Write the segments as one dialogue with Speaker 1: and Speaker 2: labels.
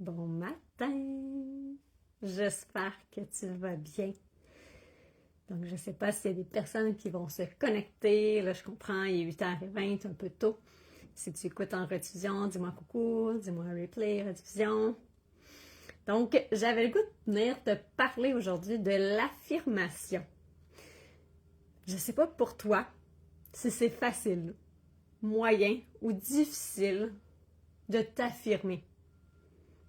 Speaker 1: Bon matin! J'espère que tu vas bien. Donc, je ne sais pas s'il y a des personnes qui vont se connecter. Là, je comprends, il est 8h20, un peu tôt. Si tu écoutes en rediffusion, dis-moi coucou, dis-moi replay, rediffusion. Donc, j'avais le goût de venir te parler aujourd'hui de l'affirmation. Je ne sais pas pour toi si c'est facile, moyen ou difficile de t'affirmer,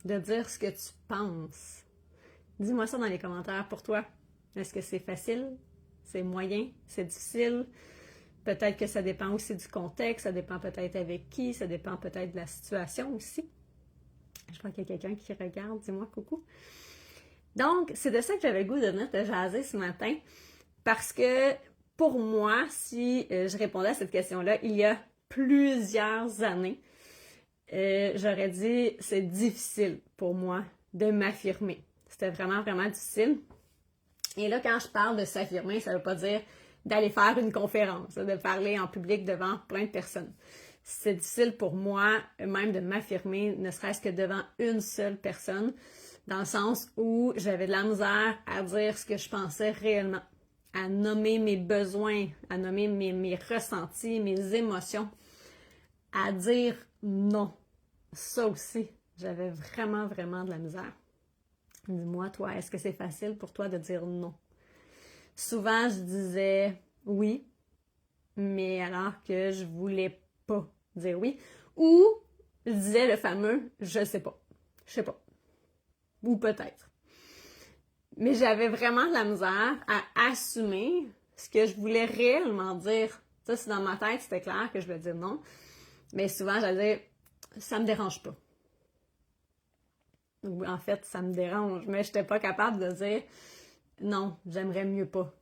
Speaker 1: de dire ce que tu penses. Dis-moi ça dans les commentaires pour toi. Est-ce que c'est facile? C'est moyen? C'est difficile? Peut-être que ça dépend aussi du contexte, ça dépend peut-être avec qui, ça dépend peut-être de la situation aussi. Je crois qu'il y a quelqu'un qui regarde, dis-moi coucou. Donc, c'est de ça que j'avais le goût de venir te jaser ce matin, parce que pour moi, si je répondais à cette question-là il y a plusieurs années, j'aurais dit c'est difficile pour moi de m'affirmer. C'était vraiment, vraiment difficile. Et là, quand je parle de s'affirmer, ça ne veut pas dire d'aller faire une conférence, de parler en public devant plein de personnes. C'est difficile pour moi, même de m'affirmer, ne serait-ce que devant une seule personne, dans le sens où j'avais de la misère à dire ce que je pensais réellement, à nommer mes besoins, à nommer mes ressentis, mes émotions, à dire non. Ça aussi, j'avais vraiment, vraiment de la misère. Dis-moi, toi, est-ce que c'est facile pour toi de dire non? Souvent, je disais oui, mais alors que je voulais pas dire oui. Ou je disais le fameux je sais pas. Je sais pas. Ou peut-être. Mais j'avais vraiment de la misère à assumer ce que je voulais réellement dire. Ça, c'est dans ma tête, c'était clair que je voulais dire non. Mais souvent, j'allais dire ça me dérange pas. En fait, ça me dérange, mais je n'étais pas capable de dire non, j'aimerais mieux pas.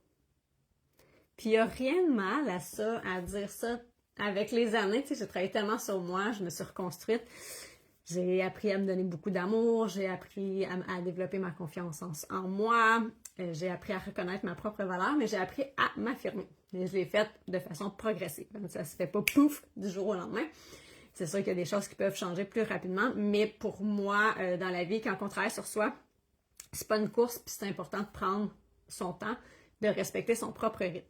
Speaker 1: Puis il n'y a rien de mal à ça, à dire ça. Avec les années, tu sais, j'ai travaillé tellement sur moi, je me suis reconstruite. J'ai appris à me donner beaucoup d'amour, j'ai appris à développer ma confiance en moi, j'ai appris à reconnaître ma propre valeur, mais j'ai appris à m'affirmer. Et je l'ai fait de façon progressive. Ça se fait pas pouf du jour au lendemain. C'est sûr qu'il y a des choses qui peuvent changer plus rapidement, mais pour moi, dans la vie, quand on travaille sur soi, c'est pas une course, puis c'est important de prendre son temps, de respecter son propre rythme.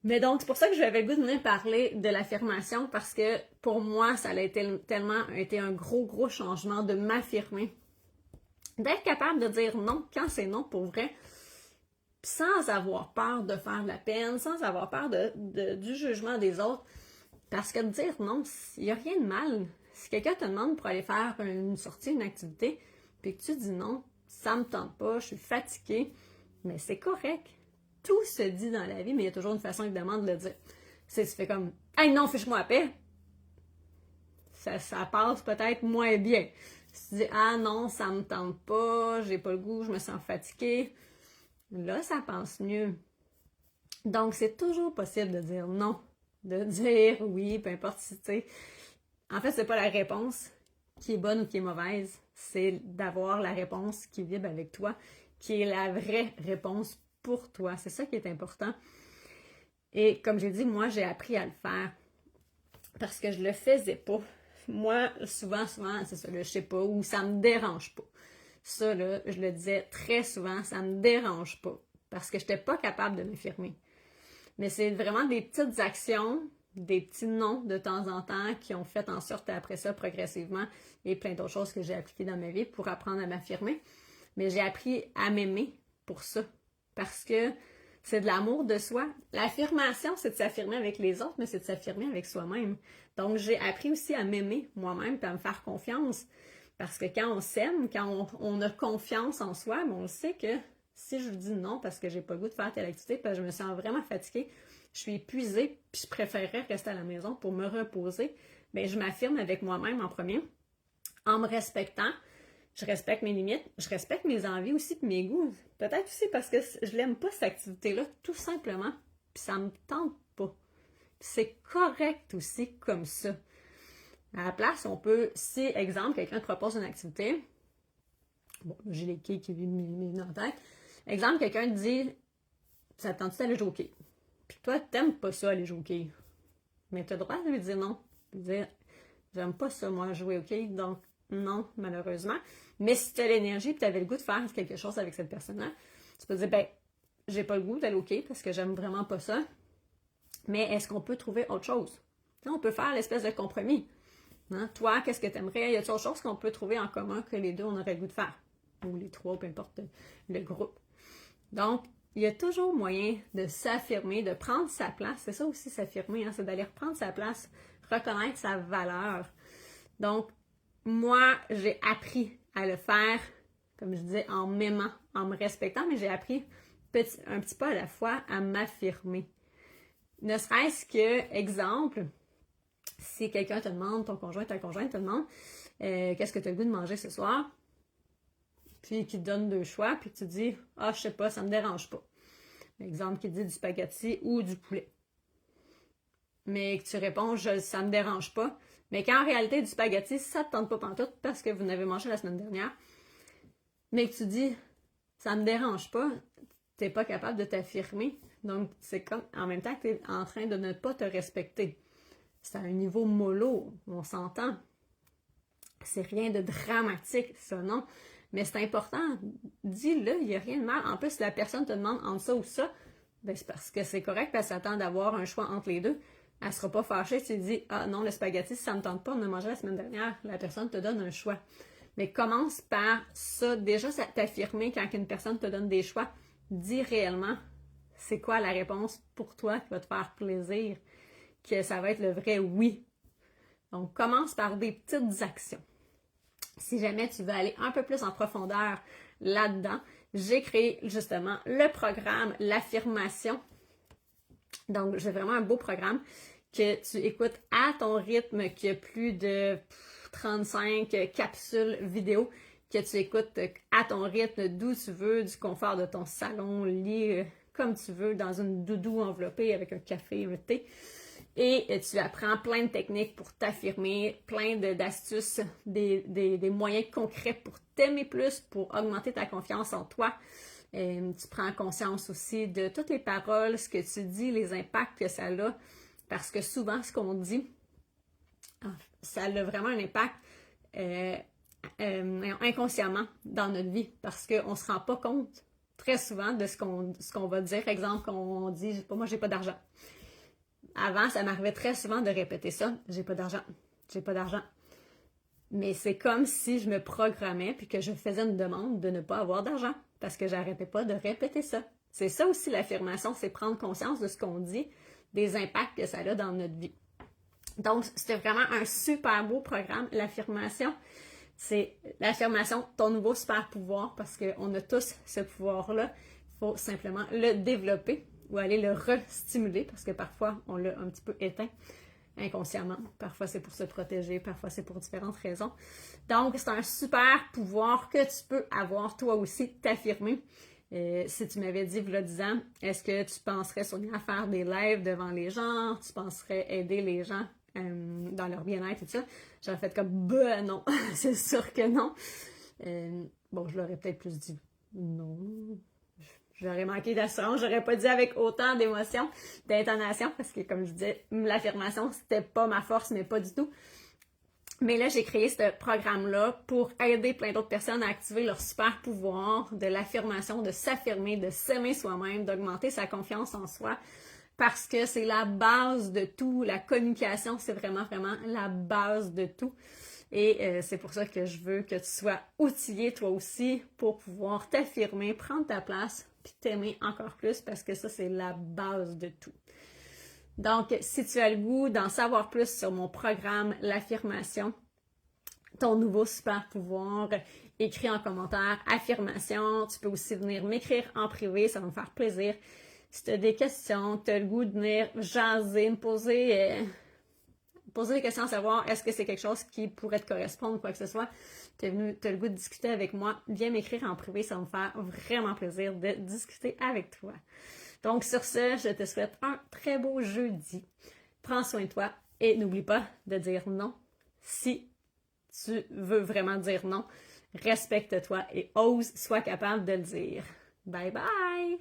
Speaker 1: Mais donc, c'est pour ça que j'avais le goût de venir parler de l'affirmation, parce que pour moi, ça a été tellement été un gros changement de m'affirmer. D'être capable de dire non quand c'est non pour vrai, sans avoir peur de faire de la peine, sans avoir peur du jugement des autres. Parce que de dire non, il n'y a rien de mal. Si quelqu'un te demande pour aller faire une sortie, une activité, puis que tu dis non, ça me tente pas, je suis fatiguée, mais c'est correct. Tout se dit dans la vie, mais il y a toujours une façon évidemment de le dire. Si tu fais comme « Hey non, fiche-moi la paix », ça passe peut-être moins bien. Si tu dis « Ah non, ça me tente pas, j'ai pas le goût, je me sens fatiguée », là, ça passe mieux. Donc, c'est toujours possible de dire non, de dire oui, peu importe si tu sais. En fait, c'est pas la réponse qui est bonne ou qui est mauvaise, c'est d'avoir la réponse qui vibre avec toi, qui est la vraie réponse pour toi. C'est ça qui est important. Et comme j'ai dit, moi, j'ai appris à le faire parce que je le faisais pas. Moi, souvent, c'est ça, le je sais pas, ou ça me dérange pas. Ça, là, je le disais très souvent, ça me dérange pas parce que je n'étais pas capable de m'affirmer. Mais c'est vraiment des petites actions, des petits noms de temps en temps qui ont fait en sorte après ça, progressivement, et plein d'autres choses que j'ai appliquées dans ma vie pour apprendre à m'affirmer. Mais j'ai appris à m'aimer pour ça. Parce que c'est de l'amour de soi. L'affirmation, c'est de s'affirmer avec les autres, mais c'est de s'affirmer avec soi-même. Donc, j'ai appris aussi à m'aimer moi-même et à me faire confiance. Parce que quand on s'aime, quand on a confiance en soi, on sait que si je dis non parce que j'ai pas le goût de faire telle activité, parce que je me sens vraiment fatiguée, je suis épuisée, puis je préférerais rester à la maison pour me reposer, bien, je m'affirme avec moi-même en premier, en me respectant. Je respecte mes limites, je respecte mes envies aussi, puis mes goûts. Peut-être aussi parce que je l'aime pas, cette activité-là, tout simplement, puis ça me tente pas. Puis c'est correct aussi comme ça. À la place, on peut, si, exemple, quelqu'un te propose une activité, bon, j'ai les quilles qui viennent en tête. Exemple, quelqu'un te dit, ça te tente-tu d'aller jouer au quai? Puis toi, t'aimes pas ça, aller jouer au quai. Mais tu as le droit de lui dire non. De dire, j'aime pas ça, moi, jouer au quai, donc Non, malheureusement. Mais si tu as l'énergie et tu avais le goût de faire quelque chose avec cette personne-là, tu peux dire, ben, j'ai pas le goût d'aller OK parce que j'aime vraiment pas ça. Mais est-ce qu'on peut trouver autre chose? On peut faire l'espèce de compromis. Hein? Toi, qu'est-ce que tu aimerais? Y a-t-il autre chose qu'on peut trouver en commun que les deux, on aurait le goût de faire? Ou les trois, peu importe le groupe. Donc, il y a toujours moyen de s'affirmer, de prendre sa place. C'est ça aussi, s'affirmer, hein? C'est d'aller reprendre sa place, reconnaître sa valeur. Donc, moi, j'ai appris à le faire, comme je disais, en m'aimant, en me respectant, mais j'ai appris un petit pas à la fois à m'affirmer. Ne serait-ce que, exemple, si quelqu'un te demande, ton conjoint, ta conjointe te demande qu'est-ce que tu as le goût de manger ce soir, puis qu'il te donne deux choix, puis tu dis « Ah, je sais pas, ça me dérange pas. » Exemple, qui dit du spaghetti ou du poulet. Mais que tu réponds « Ça me dérange pas », mais qu'en réalité, du spaghetti, ça te tente pas pantoute parce que vous n'avez mangé la semaine dernière, mais que tu dis « Ça me dérange pas », t'es pas capable de t'affirmer. Donc, c'est comme, en même temps que tu es en train de ne pas te respecter. C'est à un niveau mollo, on s'entend. C'est rien de dramatique, ça, non. Mais c'est important. Dis-le, il n'y a rien de mal. En plus, si la personne te demande entre ça ou ça, ben c'est parce que c'est correct, elle s'attend d'avoir un choix entre les deux. Elle ne sera pas fâchée si tu dis « Ah non, le spaghetti, ça ne me tente pas, on a mangé la semaine dernière. » La personne te donne un choix. Mais commence par ça. Déjà, ça t'affirmer quand une personne te donne des choix. Dis réellement c'est quoi la réponse pour toi qui va te faire plaisir, que ça va être le vrai oui. Donc, commence par des petites actions. Si jamais tu veux aller un peu plus en profondeur là-dedans, j'ai créé justement le programme L'affirmation. Donc, j'ai vraiment un beau programme que tu écoutes à ton rythme, qui a plus de 35 capsules vidéo que tu écoutes à ton rythme, d'où tu veux, du confort de ton salon, lit, comme tu veux, dans une doudou enveloppée avec un café, un thé. Et tu apprends plein de techniques pour t'affirmer, plein d'astuces, des moyens concrets pour t'aimer plus, pour augmenter ta confiance en toi. Tu prends conscience aussi de toutes les paroles, ce que tu dis, les impacts que ça a, parce que souvent, ce qu'on dit, ça a vraiment un impact inconsciemment dans notre vie, parce qu'on ne se rend pas compte très souvent de ce qu'on va dire. Exemple, quand on dit « moi, j'ai pas d'argent ». Avant, ça m'arrivait très souvent de répéter ça. J'ai pas d'argent. J'ai pas d'argent. Mais c'est comme si je me programmais puis que je faisais une demande de ne pas avoir d'argent parce que j'arrêtais pas de répéter ça. C'est ça aussi l'affirmation, c'est prendre conscience de ce qu'on dit, des impacts que ça a dans notre vie. Donc, c'était vraiment un super beau programme, l'affirmation. C'est l'affirmation, ton nouveau super pouvoir, parce qu'on a tous ce pouvoir-là. Il faut simplement le développer ou aller le restimuler, parce que parfois, on l'a un petit peu éteint inconsciemment. Parfois, c'est pour se protéger, parfois, c'est pour différentes raisons. Donc, c'est un super pouvoir que tu peux avoir toi aussi, t'affirmer. Si tu m'avais dit, voilà 10 ans, est-ce que tu penserais, Sonia, à faire des lives devant les gens? Tu penserais aider les gens dans leur bien-être et tout ça? J'aurais fait comme, ben non, c'est sûr que non. Bon, je l'aurais peut-être plus dit non. J'aurais manqué d'assurance, j'aurais pas dit avec autant d'émotion, d'intonation, parce que comme je disais, l'affirmation, c'était pas ma force, mais pas du tout. Mais là, j'ai créé ce programme-là pour aider plein d'autres personnes à activer leur super pouvoir de l'affirmation, de s'affirmer, de s'aimer soi-même, d'augmenter sa confiance en soi, parce que c'est la base de tout. La communication, c'est vraiment, vraiment la base de tout. Et c'est pour ça que je veux que tu sois outillé toi aussi pour pouvoir t'affirmer, prendre ta place, puis t'aimer encore plus, parce que ça, c'est la base de tout. Donc, si tu as le goût d'en savoir plus sur mon programme, l'affirmation, ton nouveau super pouvoir, écris en commentaire affirmation. Tu peux aussi venir m'écrire en privé, ça va me faire plaisir. Si tu as des questions, tu as le goût de venir jaser, me poser des questions à savoir est-ce que c'est quelque chose qui pourrait te correspondre ou quoi que ce soit, tu as le goût de discuter avec moi, viens m'écrire en privé, ça va me faire vraiment plaisir de discuter avec toi. Donc sur ce, je te souhaite un très beau jeudi. Prends soin de toi et n'oublie pas de dire non si tu veux vraiment dire non. Respecte-toi et ose, sois capable de le dire. Bye bye!